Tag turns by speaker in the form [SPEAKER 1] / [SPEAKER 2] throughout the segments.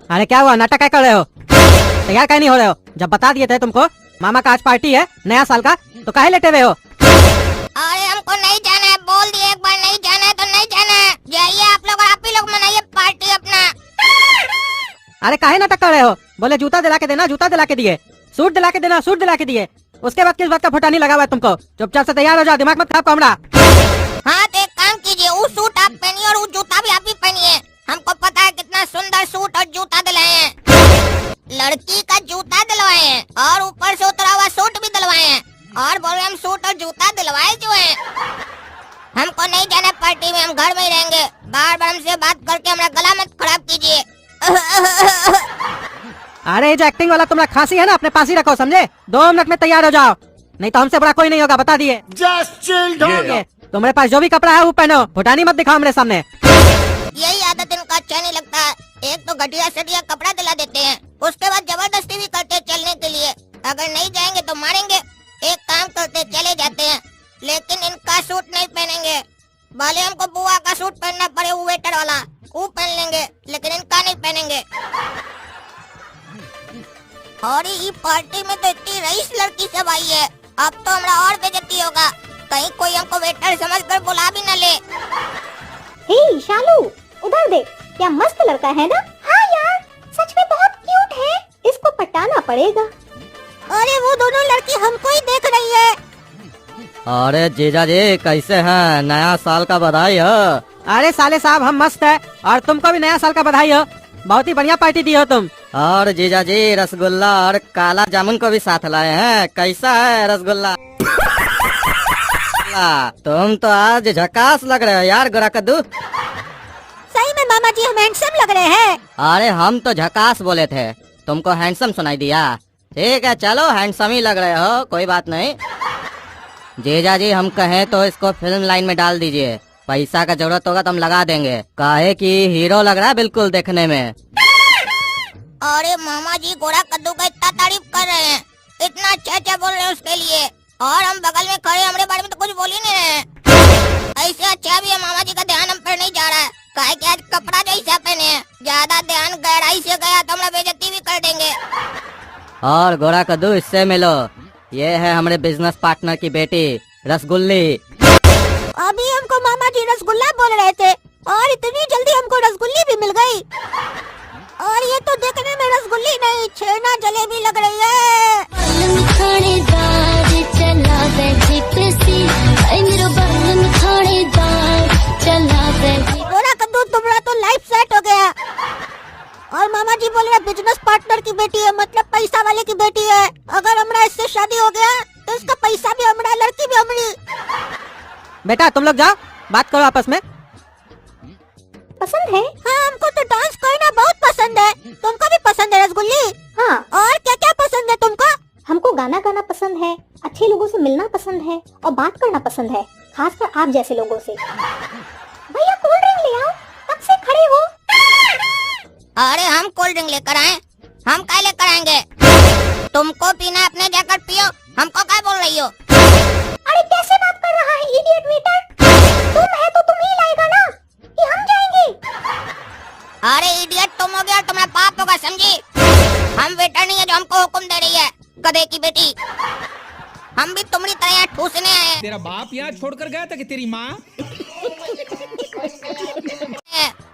[SPEAKER 1] अरे क्या हुआ, नाटक क्या कर रहे हो? तैयार क्या नहीं हो रहे हो? जब बता दिए थे तुमको मामा का आज पार्टी है नया साल का, तो काहे लेटे हुए हो?
[SPEAKER 2] अरे हमको नहीं जाना है, बोल दिए एक बार नहीं जाना है तो नहीं जाना है। जाइए आप लोग और आप ही लोग मनाइए पार्टी अपना।
[SPEAKER 1] अरे काहे नाटक कर रहे हो? बोले जूता दिला के देना, जूता दिला के दिए। सूट दिला के देना, सूट दिला के दिए। उसके बाद किस बात का फुटानी लगा हुआ है तुमको? चुपचाप से तैयार हो जाओ, दिमाग मत खराब करो हमारा।
[SPEAKER 2] हाँ तो एक काम कीजिए, वो सूट आप पहनिए और वो जूता भी आप ही पहनिए। हमको पता है कितना सुंदर सूट और जूता दिलाए हैं। लड़की का जूता दिलवाए हैं और ऊपर से उतरा हुआ सूट भी दिलवाए हैं और बोल रहे हम सूट और जूता दिलवाए जो है। हमको नहीं जाना पार्टी में, हम घर में ही रहेंगे। बार बार हमसे बात करके हमारा गला मत खराब कीजिए।
[SPEAKER 1] अरे ये जो एक्टिंग वाला तुम्हारा खांसी है ना, अपने पास ही रखो, समझे? 2 मिनट में तैयार हो जाओ, नहीं तो हमसे बड़ा कोई नहीं होगा, बता दिए। तुम्हारे पास जो भी कपड़ा है वो पहनो, फुटानी मत दिखाओ मेरे सामने।
[SPEAKER 2] यही आदत इनका अच्छा नहीं लगता है। एक तो घटिया सटिया कपड़ा दिला देते हैं, उसके बाद जबरदस्ती भी करते हैं चलने के लिए। अगर नहीं जाएंगे तो मारेंगे। एक काम करते चले जाते हैं, लेकिन इनका सूट नहीं पहनेंगे। भले हमको बुआ का सूट पहनना पड़े, वो वेटर वाला वो पहन लेंगे, लेकिन इनका नहीं पहनेंगे। और ये पार्टी में तो इतनी रईस लड़की सब आई है, अब तो हमारा और बेइज्जती होगा। कहीं कोई हमको वेटर समझकर बुला भी न ले।
[SPEAKER 3] हे शालू, उधर देख, क्या मस्त लड़का है ना? हाँ यार, सच में बहुत क्यूट है, इसको पटाना पड़ेगा।
[SPEAKER 2] अरे वो दोनों लड़की हमको ही देख रही है।
[SPEAKER 1] अरे जीजा जी कैसे हैं? नया साल का बधाई हो। अरे साले साहब हम मस्त है, और तुमको भी नया साल का बधाई हो। बहुत ही बढ़िया पार्टी दी हो तुम। और जीजा जी रसगुल्ला और काला जामुन को भी साथ लाए हैं। कैसा है रसगुल्ला? तुम तो आज झकास लग रहे हो यार गोरा कद्दू।
[SPEAKER 2] सही में मामा जी हम हैंडसम लग रहे हैं।
[SPEAKER 1] अरे हम तो झकास बोले थे, तुमको हैंडसम सुनाई दिया। ठीक है चलो, हैंडसम ही लग रहे हो, कोई बात नहीं। जीजा जी हम कहें तो इसको फिल्म लाइन में डाल दीजिए, पैसा का जरूरत होगा तो हम लगा देंगे। काहे कि हीरो लग रहा है बिल्कुल देखने में।
[SPEAKER 2] अरे मामा जी गोरा कद्दू का इतना तारीफ कर रहे हैं, इतना अच्छा अच्छा बोल रहे हैं उसके लिए, और हम बगल में खड़े हमारे बारे में तो कुछ बोल ही नहीं रहे। ऐसे अच्छा भी है मामा जी का ध्यान हम पर नहीं जा रहा है। काहे कि आज कपड़ा जो ऐसा पहने हैं, ज्यादा ध्यान गहराई से गया तो हमारा बेइज्जती भी कर देंगे।
[SPEAKER 1] और गोरा कद्दू इससे मिलो, ये है हमारे बिजनेस पार्टनर की बेटी रसगुल्ली।
[SPEAKER 2] अभी हमको मामा जी रसगुल्ला बोल रहे थे और इतनी जल्दी हमको रसगुल्ली भी मिल गई। और ये तो देखने में रसगुल्ली नहीं, छेना जलेबी लग रही है। गोरा कद्दू तुम्हारा तो लाइफ सेट हो गया। और मामा जी बोल रहे बिजनेस पार्टनर की बेटी है, मतलब पैसा वाले की बेटी है। अगर हमारा इससे शादी हो गया तो इसका पैसा भी हमारा, लड़की भी हमारी।
[SPEAKER 1] बेटा तुम लोग जाओ, बात करो आपस में।
[SPEAKER 3] पसंद है?
[SPEAKER 2] हाँ हमको तो डांस करना बहुत पसंद है। तुमको भी पसंद है रसगुल्ली?
[SPEAKER 3] हाँ।
[SPEAKER 2] और क्या क्या पसंद है तुमको?
[SPEAKER 3] हमको गाना गाना पसंद है, अच्छे लोगों से मिलना पसंद है और बात करना पसंद है, खासकर आप जैसे लोगों से। भैया कोल्ड ड्रिंक ले आओ, कब से खड़े हो?
[SPEAKER 2] अरे हम कोल्ड ड्रिंक लेकर आए, हम क्या लेकर आएंगे? तुमको पीना है अपने जाकर पियो, हमको क्या बोल रही हो?
[SPEAKER 3] अरे कैसे बात कर रहा है इडियट वेटर? तुम है तो तुम ही लाएगा ना, कि हम जाएंगे?
[SPEAKER 2] अरे इडियट तुम हो गया और तुम्हारा पाप होगा, समझी? हम वेटर नहीं है जो हमको हुक्म दे रही है, गधे की बेटी। हम भी तुम्हारी तरह यहाँ ठूसने आए हैं।
[SPEAKER 4] तेरा बाप यहाँ छोड़कर गया था कि तेरी माँ?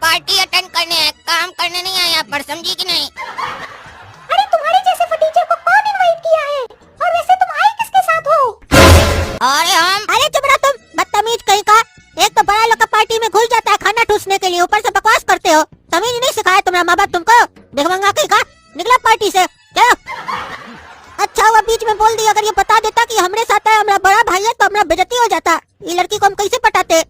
[SPEAKER 2] पार्टी अटेंड करने हैं, काम करने नहीं आए यहाँ पर, समझी कि नहीं?
[SPEAKER 3] अरे तुम्हारे जैसे फटीचर को कौन इनवाइट किया है? और वैसे तुम आए किसके साथ हो?
[SPEAKER 2] अरे चुप रहो तुम, बदतमीज कहीं का। एक तो बड़ा लोग का पार्टी में घुस जाता है खाना ठूसने के लिए, ऊपर से बकवास करते हो। तमीज नहीं सिखाया तुम्हारा माँ बाप तुमको? भिखमंगा कहीं का, निकला पार्टी से, चलो। अच्छा हुआ बीच में बोल दिया, अगर ये बता देता कि हमरे साथ है, हमारा बड़ा भाई है, तो हमारा बेइज्जती हो जाता। ये लड़की को हम कैसे पटाते?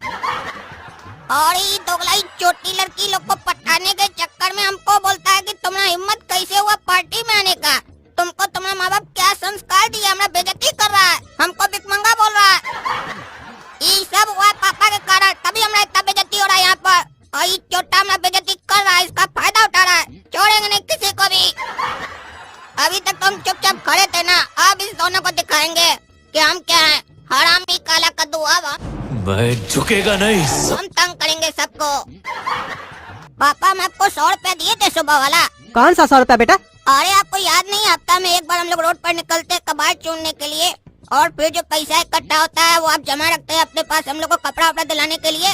[SPEAKER 2] और ये दोगलाई छोटी लड़की लोग को पटाने के चक्कर में हमको बोलता है कि तुम्हारा हिम्मत कैसे हुआ पार्टी में आने का? तुमको तुम्हारा माँ बाप क्या संस्कार दिया? हमारा बेइज्जती कर रहा है, हमको भिखमंगा बोल रहा है। ये सब हुआ पापा के कारण, तभी हमारा इतना बेइज्जती हो रहा है यहाँ पर। और ये छोटा हमारा बेइज्जती कर रहा है, इसका फायदा उठा रहा है। छोड़ेंगे नहीं किसी को भी। अभी तक तो हम चुपचाप खड़े थे ना, अब इस दोनों को दिखाएंगे कि हम क्या हैं। हरामी काला कद्दू, अब
[SPEAKER 5] मैं झुकेगा नहीं।
[SPEAKER 2] हम तंग करेंगे सबको। पापा मैं आपको 100 रुपया दिए थे सुबह वाला,
[SPEAKER 5] कौन सा 100 रुपया बेटा?
[SPEAKER 2] अरे आपको याद नहीं, हफ्ता में एक बार हम लोग रोड पर निकलते हैं कबाड़ चूनने के लिए, और फिर जो पैसा इकट्ठा होता है वो आप जमा रखते हैं अपने पास हम लोग को कपड़ा वपड़ा दिलाने के लिए।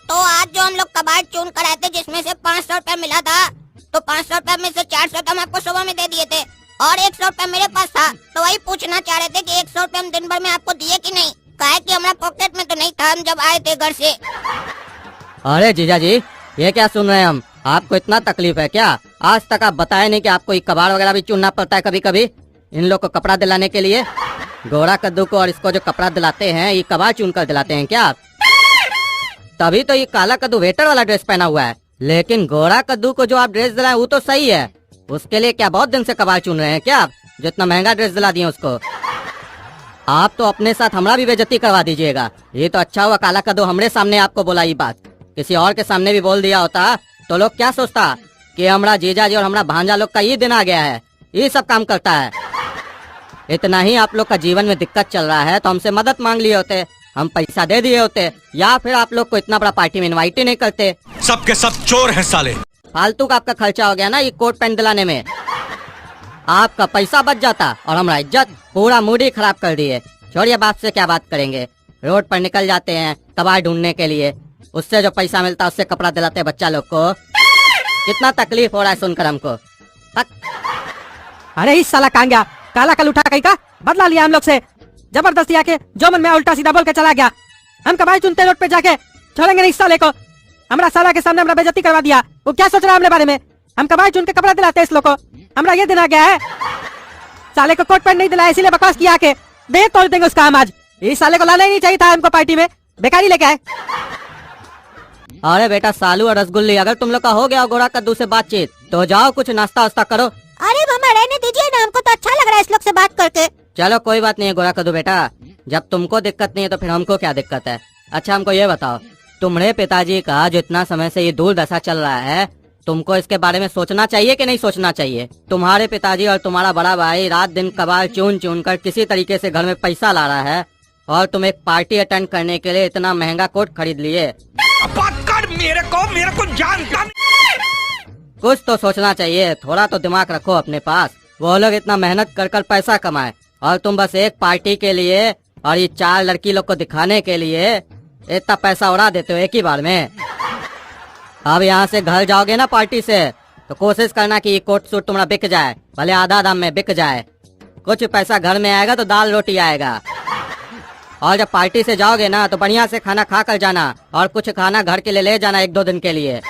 [SPEAKER 2] तो आज जो हम लोग कबाड़ चून कर आए थे जिसमें से 500 रुपया मिला था, तो 500 रुपया में से 400 रुपया हम आपको सुबह में दे दिए थे और 100 रुपया मेरे पास था। तो वही पूछना चाह रहे थे कि 100 रुपया हम दिन भर में आपको दिए कि नहीं, काहे कि हमारा पॉकेट में तो नहीं था हम जब आए थे घर से।
[SPEAKER 1] अरे जीजा जी, ये क्या सुन रहे हैं हम? आपको इतना तकलीफ है क्या? आज तक आप बताए नहीं कि आपको ये कबाड़ वगैरह भी चुनना पड़ता है कभी कभी इन लोग को कपड़ा दिलाने के लिए। गोरा कद्दू को और इसको जो कपड़ा दिलाते हैं ये कबाड़ चुन कर दिलाते हैं क्या आप? तभी तो ये काला कद्दू वेटर वाला ड्रेस पहना हुआ है, लेकिन गोरा कद्दू को जो आप ड्रेस दिलाए वो तो सही है, उसके लिए क्या बहुत दिन से कबाड़ चुन रहे हैं क्या आप, जो इतना महंगा ड्रेस दिला दिए उसको? आप तो अपने साथ हमारा भी बेइज्जती करवा दीजिएगा। ये तो अच्छा हुआ काला कद्दू हमरे सामने आपको बोला ये बात, किसी और के सामने भी बोल दिया होता तो लोग क्या सोचता कि हमारा जीजा जी और हमारा भांजा लोग का ये दिन आ गया है, ये सब काम करता है। इतना ही आप लोग का जीवन में दिक्कत चल रहा है तो हमसे मदद मांग लिए होते, हम पैसा दे दिए होते, या फिर आप लोग को इतना बड़ा पार्टी में इनवाइट ही नहीं करते।
[SPEAKER 6] सब के सब चोर हैं साले।
[SPEAKER 1] फालतू का आपका खर्चा हो गया ना ये कोट पैंट दिलाने में, आपका पैसा बच जाता और हमारा इज्जत पूरा मूड ही खराब कर दिए। छोड़िए, बाप से क्या बात करेंगे, रोड पर निकल जाते हैं कबाड़ ढूंढने के लिए, उससे जो पैसा मिलता है उससे कपड़ा दिलाते हैं बच्चा लोग को। कितना तकलीफ हो रहा है सुनकर हमको।
[SPEAKER 5] अरे इस साला कहाँ गया? काला कल उठा कहीं का बदला लिया हम लोग से, जबरदस्ती आके जो मन में उल्टा सीधा बोल के चला गया। हम कबाड़ चुनते रोड पे जाके छोड़ेंगे नहीं इस साले को। हमारा साला के सामने हमारा बेइज्जती करवा दिया। वो क्या सोच रहा है हमरे बारे में? हम कबाड़ चुन के कपड़ा दिलाते हैं इस लोग को, हमारा ये दिन आ गया है। साले को कोट पैंट नहीं दिलाया इसीलिए बकवास किया के दे तोड़ देंगे उसका हम आज। इस साले को लाना ही नहीं चाहिए था हमको पार्टी में, बेकारी लेके आए।
[SPEAKER 1] अरे बेटा सालू और रसगुल्ली, अगर तुम लोग का हो गया गोरा कद्दू से बातचीत तो जाओ कुछ नाश्ता वास्ता करो।
[SPEAKER 2] अरे मामा रहने दीजिए ना, हमको तो अच्छा लग रहा है इस लोग से बात करके।
[SPEAKER 1] चलो कोई बात नहीं है गोरा कद्दू बेटा, जब तुमको दिक्कत नहीं है तो फिर हमको क्या दिक्कत है। अच्छा हमको ये बताओ, तुम्हारे पिताजी का जो इतना समय से ये दुर्दशा चल रहा है, तुमको इसके बारे में सोचना चाहिए कि नहीं सोचना चाहिए? तुम्हारे पिताजी और तुम्हारा बड़ा भाई रात दिन कबाड़ चुन चुन कर किसी तरीके से घर में पैसा ला रहा है, और तुम एक पार्टी अटेंड करने के लिए इतना महंगा कोट खरीद लिए।
[SPEAKER 4] मेरे को जानता नहीं।
[SPEAKER 1] कुछ तो सोचना चाहिए, थोड़ा तो दिमाग रखो अपने पास। वो लोग इतना मेहनत कर कर पैसा कमाए और तुम बस एक पार्टी के लिए और ये 4 लड़की लोग को दिखाने के लिए इतना पैसा उड़ा देते हो एक ही बार में। अब यहाँ से घर जाओगे ना पार्टी से तो कोशिश करना कि ये कोट सूट तुम्हारा बिक जाए, भले आधा दाम में बिक जाए। कुछ पैसा घर में आएगा तो दाल रोटी आएगा। और जब पार्टी से जाओगे ना तो बढ़िया से खाना खा कर जाना, और कुछ खाना घर के लिए ले जाना 1-2 दिन के लिए।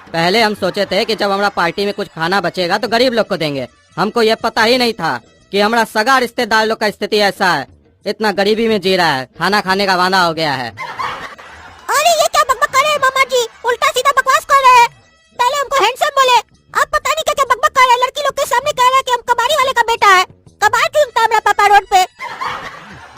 [SPEAKER 1] पहले हम सोचे थे कि जब हमारा पार्टी में कुछ खाना बचेगा तो गरीब लोग को देंगे, हमको ये पता ही नहीं था कि हमारा सगा रिश्तेदार लोग का स्थिति ऐसा है, इतना गरीबी में जी रहा है, खाना खाने का वादा हो गया है।
[SPEAKER 2] अरे ये क्या बकबक कर रहे हैं मामा जी, उल्टा सीधा बकवास कर रहे हैं। पहले हमको हैंडसम बोले, अब पता नहीं क्या क्या बकबक कर रहे हैं। लड़की लोग के सामने कह रहे हैं कि हम कबाड़ी वाले का बेटा है, कबाड़ चुनता है हमारा पापा रोड पे।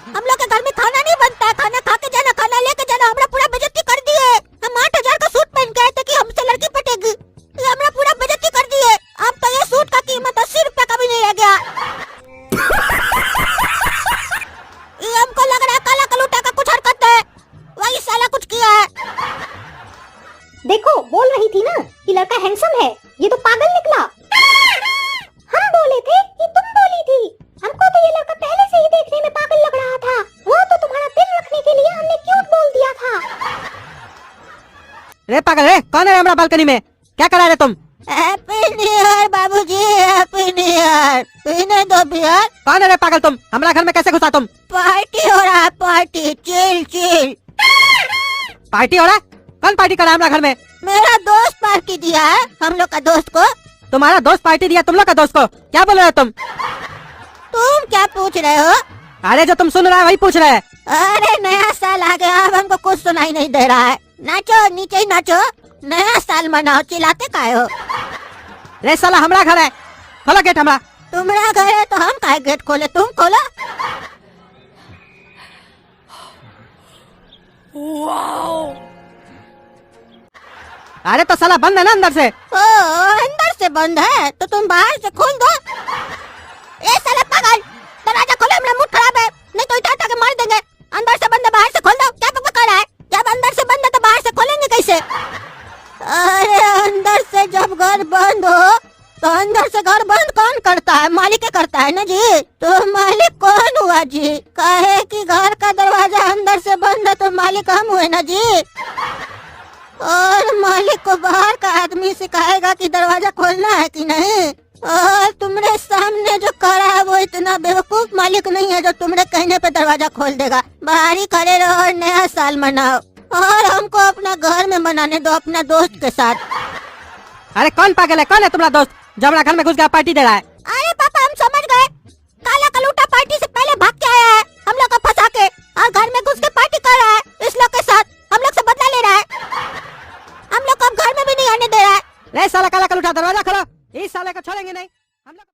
[SPEAKER 2] हम लोग के घर में खाना नहीं बनता है, खाना खा के जाना, खाना लेके जाना। हमारा पूरा बेइज्जती कर दिए। हम 8000 का सूट पहन के आए थे कि हमसे लड़की पटेगी, ये हमारा पूरा बेइज्जती कर दिए। अब तो ये सूट का कीमत 80 रुपया का भी नहीं रह गया। ये हमको लग रहा है काला कलूटा का कुछ हरकत है, वही साला कुछ किया है।
[SPEAKER 3] देखो बोल रही थी ना कि लड़का हैंडसम है, ये तो पागल निकला। हम बोले थे कि तुम बोली थी। हमको तो ये लड़का पहले से ही देखने में पागल लग रहा था, वो तो तुम्हारा दिल रखने के लिए हमने क्यूट बोल दिया था।
[SPEAKER 5] रे पागल रे, कौन है हमारा बालकनी में? क्या करा रहे तुम?
[SPEAKER 2] हैप्पी न्यू ईयर बाबूजी, हैप्पी न्यू ईयर। पीने दो बियर।
[SPEAKER 5] कौन है रे पागल तुम? हमारा घर में कैसे घुसा तुम?
[SPEAKER 2] पार्टी हो रहा है, पार्टी, चिल चिल।
[SPEAKER 5] पार्टी हो रहा है? कौन पार्टी करा हमारा घर में?
[SPEAKER 2] मेरा दोस्त पार्टी दिया है हम लोग का दोस्त को।
[SPEAKER 5] तुम्हारा दोस्त पार्टी दिया तुम लोग का दोस्त को? क्या बोल रहे हो तुम?
[SPEAKER 2] तुम क्या पूछ रहे हो?
[SPEAKER 5] अरे जो तुम सुन रहा है वही पूछ रहे हैं।
[SPEAKER 2] अरे नया साल आ गया, अब हमको कुछ सुनाई नहीं दे रहा है। नाचो, नीचे ही नाचो, नया साल मनाओ, चिल्लाते काहे हो?
[SPEAKER 5] रे साला हमारा घर है, खोलो गेट हमारा।
[SPEAKER 2] तुम्हारा घर है तो हम काहे गेट खोले, तुम खोलो।
[SPEAKER 5] अरे तो साला बंद है ना अंदर से?
[SPEAKER 2] ओ अंदर से बंद है तो तुम बाहर से खोल दो। ए साला पागल, दरवाजा खोलो, हमारा मूड खराब है, नहीं तो इधर तक मार देंगे। अंदर से बंद है, बाहर से खोल दो। क्या बकबक कर रहा है? जब अंदर से बंद है तो बाहर से खोलेंगे कैसे? अरे अंदर से जब घर बंद हो तो अंदर से घर बंद कौन करता है? मालिक ही करता है ना जी। तो मालिक कौन हुआ जी? कहे कि घर का दरवाजा अंदर से बंद है तो मालिक हम हुए ना जी। और मालिक को बाहर का आदमी सिखाएगा कि दरवाजा खोलना है कि नहीं। और तुम्हारे सामने जो खड़ा है वो इतना बेवकूफ मालिक नहीं है जो तुम्हारे कहने पे दरवाजा खोल देगा। बाहर ही खड़े रहो और नया साल मनाओ, और हमको अपना घर में मनाने दो अपना दोस्त के साथ।
[SPEAKER 5] अरे कौन पागल है? कौन है तुम्हारा दोस्त जो हमारा घर में घुस गया पार्टी दे रहा है?
[SPEAKER 2] अरे पापा हम समझ गए, काला कलूटा पार्टी